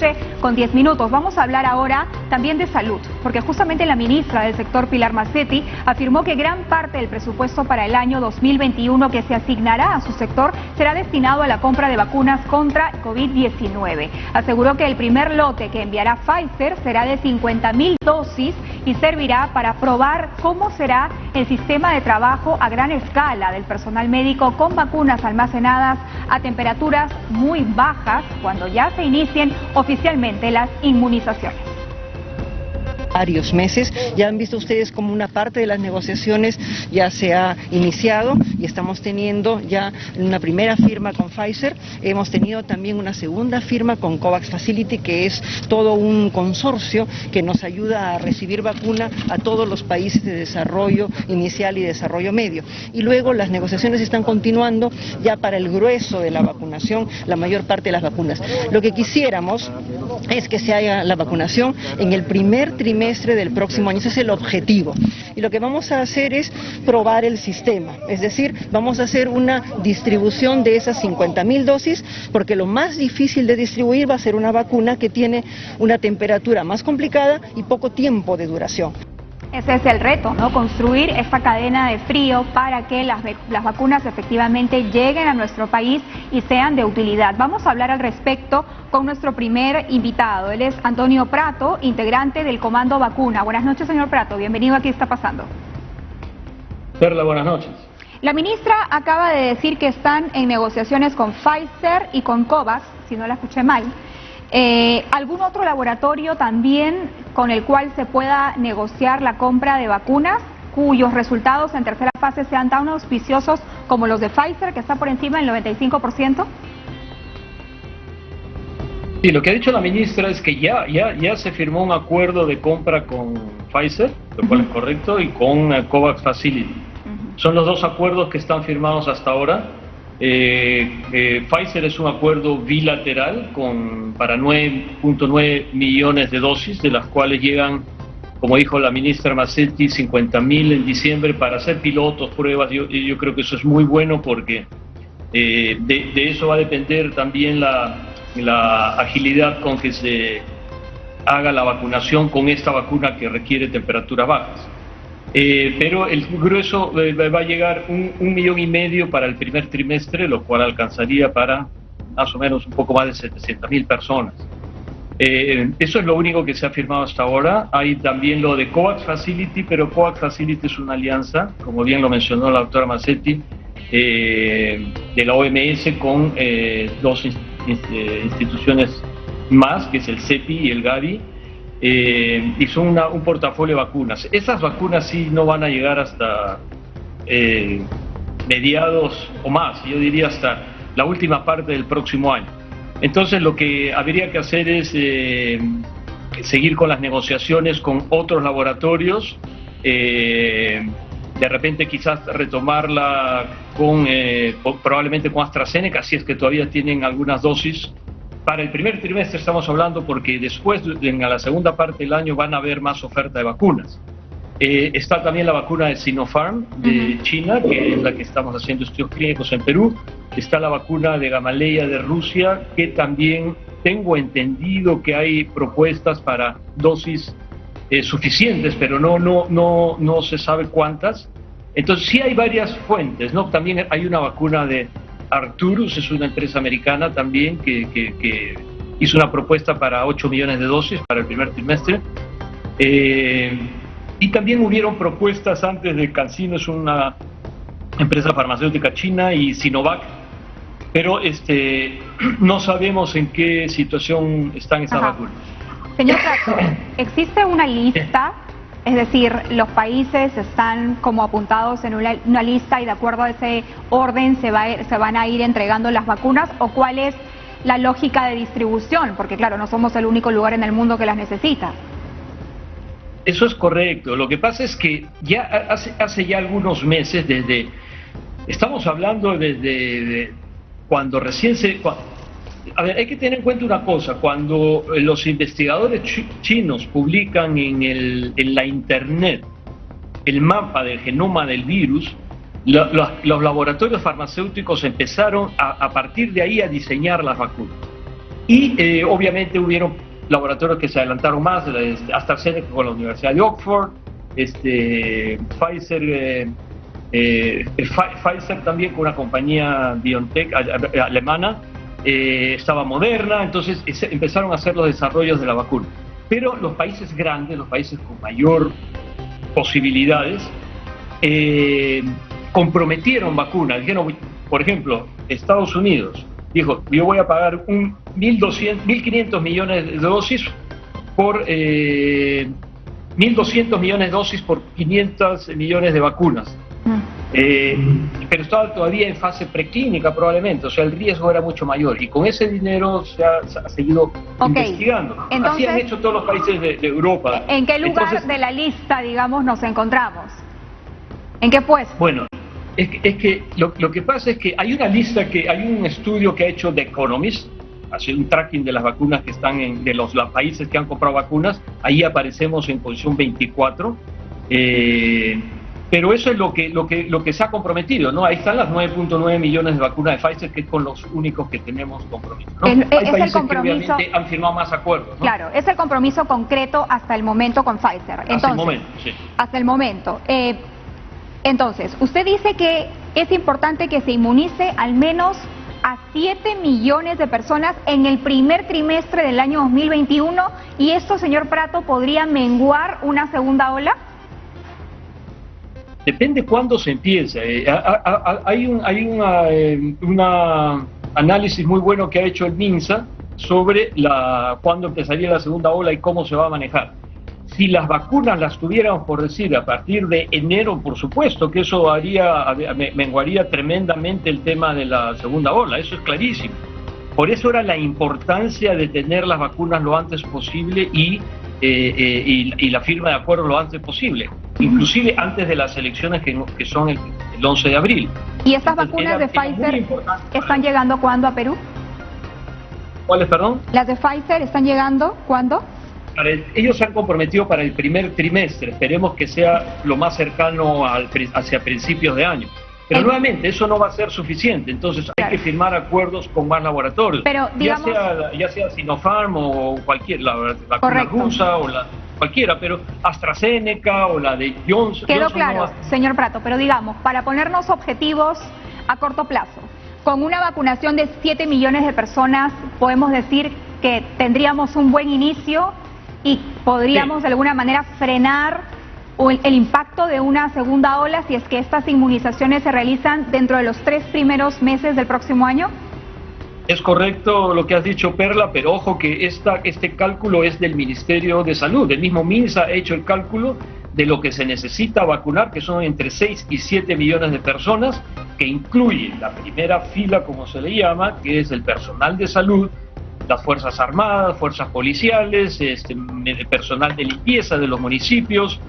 8:10. Vamos a hablar ahora también de salud, porque justamente la ministra del sector, Pilar Mazzetti, afirmó que gran parte del presupuesto para el año 2021 que se asignará a su sector será destinado a la compra de vacunas contra COVID-19. Aseguró que el primer lote que enviará Pfizer será de 50.000 dosis y servirá para probar cómo será el sistema de trabajo a gran escala del personal médico con vacunas almacenadas a temperaturas muy bajas cuando ya se inicien oficialmente las inmunizaciones. Varios meses, ya han visto ustedes como una parte de las negociaciones ya se ha iniciado y estamos teniendo ya una primera firma con Pfizer, hemos tenido también una segunda firma con COVAX Facility, que es todo un consorcio que nos ayuda a recibir vacuna a todos los países de desarrollo inicial y desarrollo medio. Y luego las negociaciones están continuando ya para el grueso de la vacunación, la mayor parte de las vacunas. Lo que quisiéramos es que se haga la vacunación en el primer trimestre del próximo año, ese es el objetivo. Y lo que vamos a hacer es probar el sistema, es decir, vamos a hacer una distribución de esas 50.000 dosis, porque lo más difícil de distribuir va a ser una vacuna que tiene una temperatura más complicada y poco tiempo de duración. Ese es el reto, ¿no? Construir esta cadena de frío para que las vacunas efectivamente lleguen a nuestro país y sean de utilidad. Vamos a hablar al respecto con nuestro primer invitado. Él es Antonio Prato, integrante del Comando Vacuna. Buenas noches, señor Prato. Bienvenido a ¿Qué está pasando? Perla, buenas noches. La ministra acaba de decir que están en negociaciones con Pfizer y con COVAX, si no la escuché mal. ¿Algún otro laboratorio también con el cual se pueda negociar la compra de vacunas cuyos resultados en tercera fase sean tan auspiciosos como los de Pfizer, que está por encima del 95%? Sí, lo que ha dicho la ministra es que ya se firmó un acuerdo de compra con Pfizer, lo cual es correcto, y con COVAX Facility. Son los dos acuerdos que están firmados hasta ahora. Pfizer es un acuerdo bilateral para 9.9 millones de dosis, de las cuales llegan, como dijo la ministra Mazzetti, 50.000 en diciembre para hacer pilotos, pruebas. Yo creo que eso es muy bueno porque de eso va a depender también la agilidad con que se haga la vacunación con esta vacuna que requiere temperaturas bajas. Pero el grueso va a llegar 1,5 millones para el primer trimestre, lo cual alcanzaría para más o menos un poco más de 700.000 personas. Eso es lo único que se ha firmado hasta ahora. Hay también lo de COVAX Facility, pero COVAX Facility es una alianza, como bien lo mencionó la doctora Mazzetti, de la OMS con dos instituciones más, que es el CEPI y el Gavi. Y son un portafolio de vacunas. Esas vacunas sí no van a llegar hasta mediados o más, yo diría hasta la última parte del próximo año. Entonces lo que habría que hacer es seguir con las negociaciones con otros laboratorios, de repente quizás retomarla probablemente con AstraZeneca, si es que todavía tienen algunas dosis. Para el primer trimestre estamos hablando, porque después, en la segunda parte del año, van a haber más oferta de vacunas. Está también la vacuna de Sinopharm, de China, que es la que estamos haciendo estudios clínicos en Perú. Está la vacuna de Gamaleya de Rusia, que también tengo entendido que hay propuestas para dosis suficientes, pero no se sabe cuántas. Entonces sí hay varias fuentes, ¿no? También hay una vacuna de Arcturus, es una empresa americana también que hizo una propuesta para 8 millones de dosis para el primer trimestre. Y también hubieron propuestas antes de CanSino, es una empresa farmacéutica china, y Sinovac, pero no sabemos en qué situación están esas vacunas. Señor Prato, ¿existe una lista? Es decir, los países están como apuntados en una lista y de acuerdo a ese orden se van a ir entregando las vacunas, ¿o cuál es la lógica de distribución? Porque claro, no somos el único lugar en el mundo que las necesita. Eso es correcto. Lo que pasa es que ya hace ya algunos meses, estamos hablando desde cuando recién a ver, hay que tener en cuenta una cosa: cuando los investigadores chinos publican en la internet el mapa del genoma del virus, los laboratorios farmacéuticos empezaron a partir de ahí a diseñar las vacunas. Y obviamente hubieron laboratorios que se adelantaron más, AstraZeneca con la Universidad de Oxford, Pfizer también con una compañía BioNTech alemana, estaba Moderna, entonces empezaron a hacer los desarrollos de la vacuna. Pero los países grandes, los países con mayor posibilidades, comprometieron vacunas. Dijeron, por ejemplo, Estados Unidos dijo, yo voy a pagar 1.500 millones de dosis por 1.200 millones de dosis por 500 millones de vacunas. Pero estaba todavía en fase preclínica probablemente, o sea, el riesgo era mucho mayor, y con ese dinero se ha seguido investigando. Entonces, así han hecho todos los países de Europa. ¿En qué lugar de la lista, digamos, nos encontramos? ¿En qué puesto? Bueno, es que lo que pasa es que hay una lista, hay un estudio que ha hecho The Economist, hace un tracking de las vacunas que están de los países que han comprado vacunas. Ahí aparecemos en posición 24, pero eso es lo que se ha comprometido, ¿no? Ahí están las 9.9 millones de vacunas de Pfizer, que es con los únicos que tenemos compromiso, ¿no? Hay países que obviamente han firmado más acuerdos, ¿no? Claro, es el compromiso concreto hasta el momento con Pfizer. Entonces, hasta el momento, sí. Hasta el momento. Entonces, usted dice que es importante que se inmunice al menos a 7 millones de personas en el primer trimestre del año 2021, y esto, señor Prato, ¿podría menguar una segunda ola? Depende cuándo se empiece. Hay un análisis muy bueno que ha hecho el MINSA sobre cuándo empezaría la segunda ola y cómo se va a manejar. Si las vacunas las tuviéramos, por decir, a partir de enero, por supuesto que eso menguaría tremendamente el tema de la segunda ola, eso es clarísimo. Por eso era la importancia de tener las vacunas lo antes posible y la firma de acuerdo lo antes posible, inclusive antes de las elecciones que son el 11 de abril. ¿Y estas vacunas de Pfizer están llegando cuándo a Perú? ¿Cuáles, perdón? ¿Las de Pfizer están llegando cuándo? Ellos se han comprometido para el primer trimestre, esperemos que sea lo más cercano hacia principios de año. Pero nuevamente, eso no va a ser suficiente, entonces hay que firmar acuerdos con más laboratorios, pero, digamos, ya sea Sinopharm o cualquier, la vacuna rusa o cualquiera, pero AstraZeneca o la de Johnson. Quedó claro, señor Prato, pero digamos, para ponernos objetivos a corto plazo, con una vacunación de 7 millones de personas, podemos decir que tendríamos un buen inicio y podríamos de alguna manera frenar el impacto de una segunda ola si es que estas inmunizaciones se realizan dentro de los 3 primeros meses del próximo año. Es correcto lo que has dicho, Perla, pero ojo que este cálculo es del Ministerio de Salud. El mismo MINSA ha hecho el cálculo de lo que se necesita vacunar, que son entre 6 y 7 millones de personas, que incluye la primera fila, como se le llama, que es el personal de salud, las Fuerzas Armadas, fuerzas policiales, personal de limpieza de los municipios,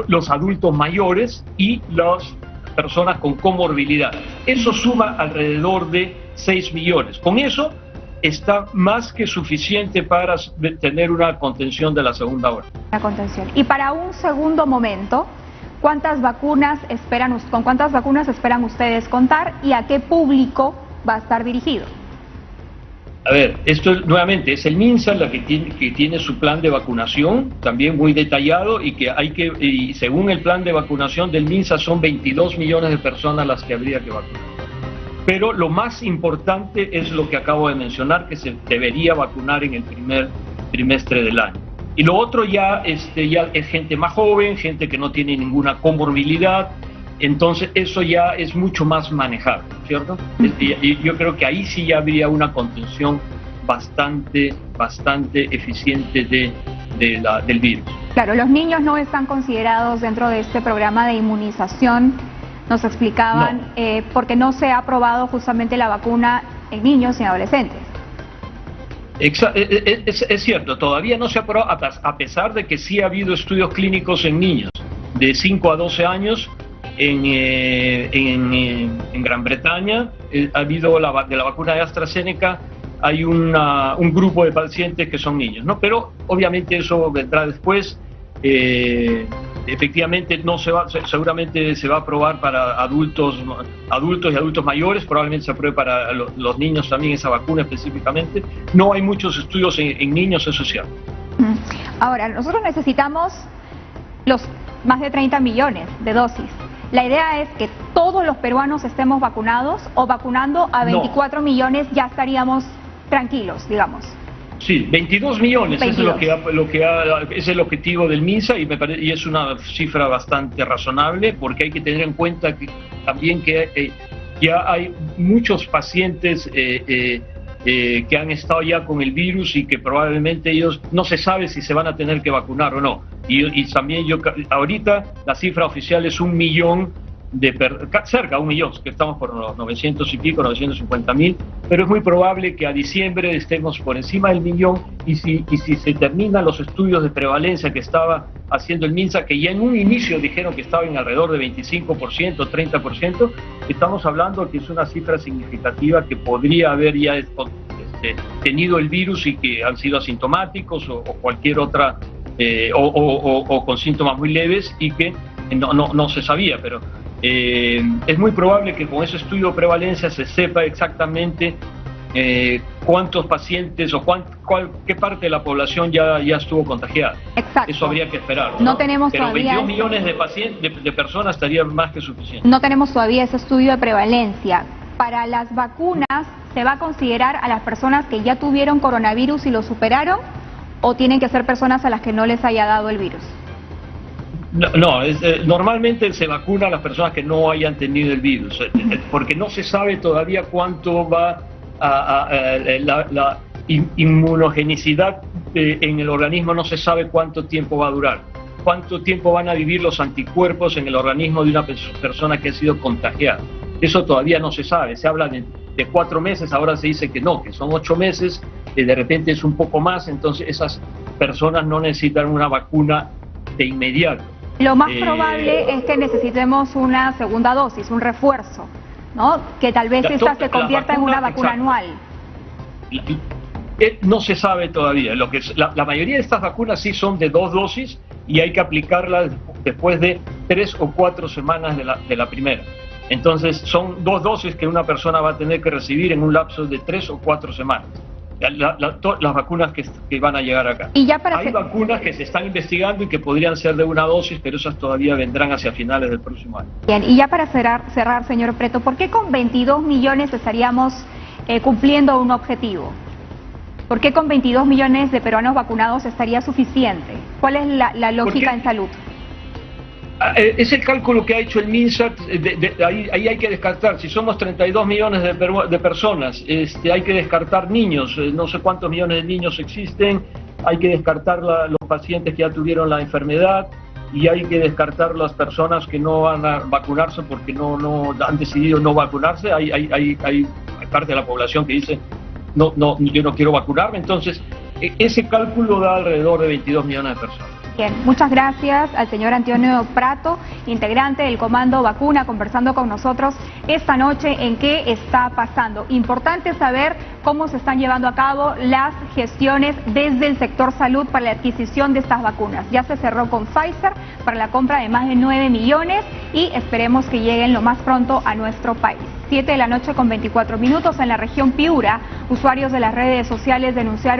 los adultos mayores y las personas con comorbilidad. Eso suma alrededor de 6 millones. Con eso está más que suficiente para tener una contención de la segunda ola. La contención. Y para un segundo momento, ¿con cuántas vacunas esperan ustedes contar y a qué público va a estar dirigido? A ver, esto nuevamente es el MINSA que tiene su plan de vacunación también muy detallado y según el plan de vacunación del MINSA son 22 millones de personas las que habría que vacunar. Pero lo más importante es lo que acabo de mencionar, que se debería vacunar en el primer trimestre del año. Y lo otro ya es gente más joven, gente que no tiene ninguna comorbilidad. Entonces eso ya es mucho más manejable, ¿cierto? Y yo creo que ahí sí ya habría una contención bastante eficiente del virus. Claro, los niños no están considerados dentro de este programa de inmunización, nos explicaban, no. Porque no se ha aprobado justamente la vacuna en niños y adolescentes. Es cierto, todavía no se ha aprobado, a pesar de que sí ha habido estudios clínicos en niños de 5 a 12 años, en Gran Bretaña ha habido de la vacuna de AstraZeneca, hay un grupo de pacientes que son niños, ¿no? Pero obviamente eso vendrá después. Efectivamente no se va, seguramente se va a aprobar para adultos y adultos mayores, probablemente se apruebe para los niños también esa vacuna específicamente. No hay muchos estudios en niños, eso es cierto. Ahora, nosotros necesitamos los más de 30 millones de dosis. La idea es que todos los peruanos estemos vacunados, o vacunando a 24 millones ya estaríamos tranquilos, digamos. Sí, 22 millones, 22. Es el objetivo del MINSA y es una cifra bastante razonable, porque hay que tener en cuenta que también que ya hay muchos pacientes que han estado ya con el virus y que probablemente ellos no se sabe si se van a tener que vacunar o no. Y también ahorita la cifra oficial es 1 millón, cerca de 1 millón, que estamos por los 900 y pico, 950.000, pero es muy probable que a diciembre estemos por encima del millón, y si se terminan los estudios de prevalencia que estaba haciendo el MINSA, que ya en un inicio dijeron que estaba en alrededor de 25%, 30%, estamos hablando que es una cifra significativa que podría haber ya tenido el virus y que han sido asintomáticos o cualquier otra, o con síntomas muy leves y que no se sabía, pero es muy probable que con ese estudio de prevalencia se sepa exactamente cuántos pacientes o qué parte de la población ya estuvo contagiada. Exacto. Eso habría que esperar. No tenemos pero todavía 22 millones de pacientes, de personas estaría más que suficiente. No tenemos todavía ese estudio de prevalencia. Para las vacunas, ¿se va a considerar a las personas que ya tuvieron coronavirus y lo superaron, o tienen que ser personas a las que no les haya dado el virus? Normalmente se vacuna a las personas que no hayan tenido el virus, porque no se sabe todavía cuánto va la inmunogenicidad en el organismo, no se sabe cuánto tiempo va a durar, cuánto tiempo van a vivir los anticuerpos en el organismo de una persona que ha sido contagiada. Eso todavía no se sabe, se habla de 4 meses, ahora se dice que no, que son 8 meses, de repente es un poco más, entonces esas personas no necesitan una vacuna de inmediato. Lo más probable es que necesitemos una segunda dosis, un refuerzo, ¿no? Que tal vez esta se convierta en una vacuna anual. No se sabe todavía. La mayoría de estas vacunas sí son de 2 dosis y hay que aplicarlas después de 3 o 4 semanas de la primera. Entonces son 2 dosis que una persona va a tener que recibir en un lapso de 3 o 4 semanas. Las vacunas que van a llegar acá. Hay vacunas que se están investigando y que podrían ser de 1 dosis, pero esas todavía vendrán hacia finales del próximo año. Bien, y ya para cerrar, señor Preto, ¿por qué con 22 millones estaríamos cumpliendo un objetivo? ¿Por qué con 22 millones de peruanos vacunados estaría suficiente? ¿Cuál es la lógica en salud? Es el cálculo que ha hecho el MINSA, ahí hay que descartar, si somos 32 millones de personas, hay que descartar niños, no sé cuántos millones de niños existen, hay que descartar los pacientes que ya tuvieron la enfermedad, y hay que descartar las personas que no van a vacunarse porque no han decidido no vacunarse. Hay parte de la población que dice, yo no quiero vacunarme, entonces ese cálculo da alrededor de 22 millones de personas. Bien, muchas gracias al señor Antonio Prato, integrante del Comando Vacuna, conversando con nosotros esta noche en qué está pasando. Importante saber cómo se están llevando a cabo las gestiones desde el sector salud para la adquisición de estas vacunas. Ya se cerró con Pfizer para la compra de más de 9 millones y esperemos que lleguen lo más pronto a nuestro país. 7 de la noche con 24 minutos en la región Piura, usuarios de las redes sociales denunciaron